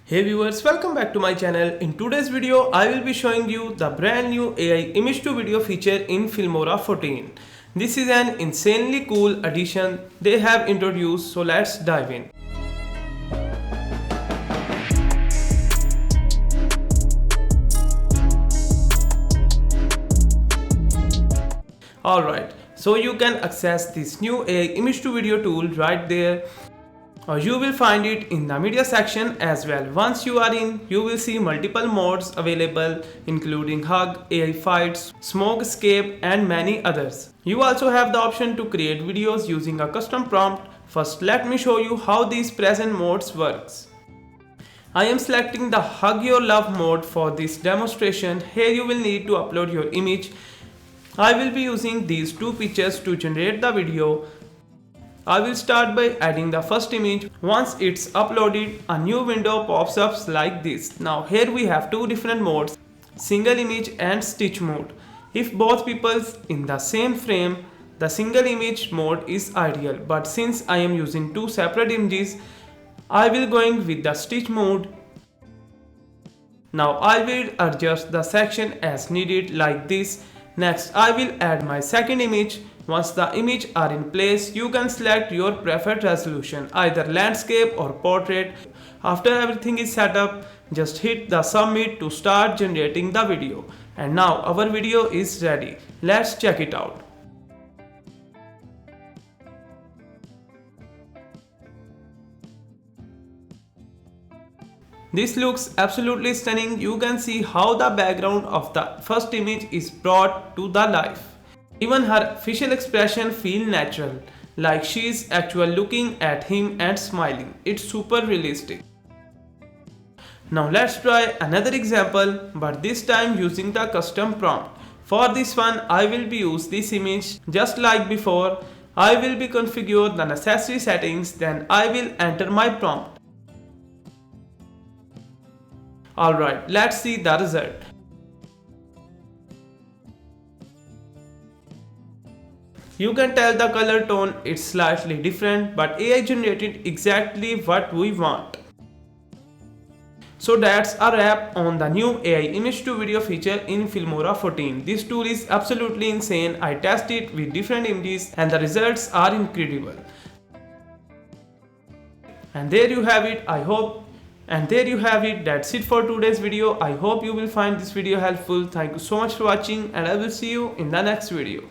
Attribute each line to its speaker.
Speaker 1: Hey viewers, welcome back to my channel. In today's video, I will be showing you the brand new AI image to video feature in Filmora 14. This is an insanely cool addition they have introduced, so let's dive in. Alright, so you can access this new AI image to video tool right there. You will find it in the media section as well. Once you are in, you will see multiple modes available including hug, AI fights, smoke escape and many others. You also have the option to create videos using a custom prompt. First let me show you how these present modes works. I am selecting the hug your love mode for this demonstration. Here you will need to upload your image. I will be using these two pictures to generate the video. I will start by adding the first image. Once it's uploaded, a new window pops up like this. Now here we have two different modes, single image and stitch mode. If both people in the same frame, the single image mode is ideal, but since I am using two separate images, I will going with the stitch mode. Now I will adjust the section as needed like this. Next I will add my second image. Once the image are in place, you can select your preferred resolution, either landscape or portrait. After everything is set up, just hit the submit to start generating the video. And now our video is ready. Let's check it out. This looks absolutely stunning. You can see how the background of the first image is brought to the life. Even her facial expression feels natural, like she is actually looking at him and smiling. It's super realistic. Now let's try another example, but this time using the custom prompt. For this one, I will be use this image just like before. I will be configure the necessary settings, then I will enter my prompt. Alright, let's see the result. You can tell the color tone is slightly different, but AI generated exactly what we want. So that's a wrap on the new AI image to video feature in Filmora 14. This tool is absolutely insane. I tested it with different images and the results are incredible. And there you have it. That's it for today's video. I hope you will find this video helpful. Thank you so much for watching and I will see you in the next video.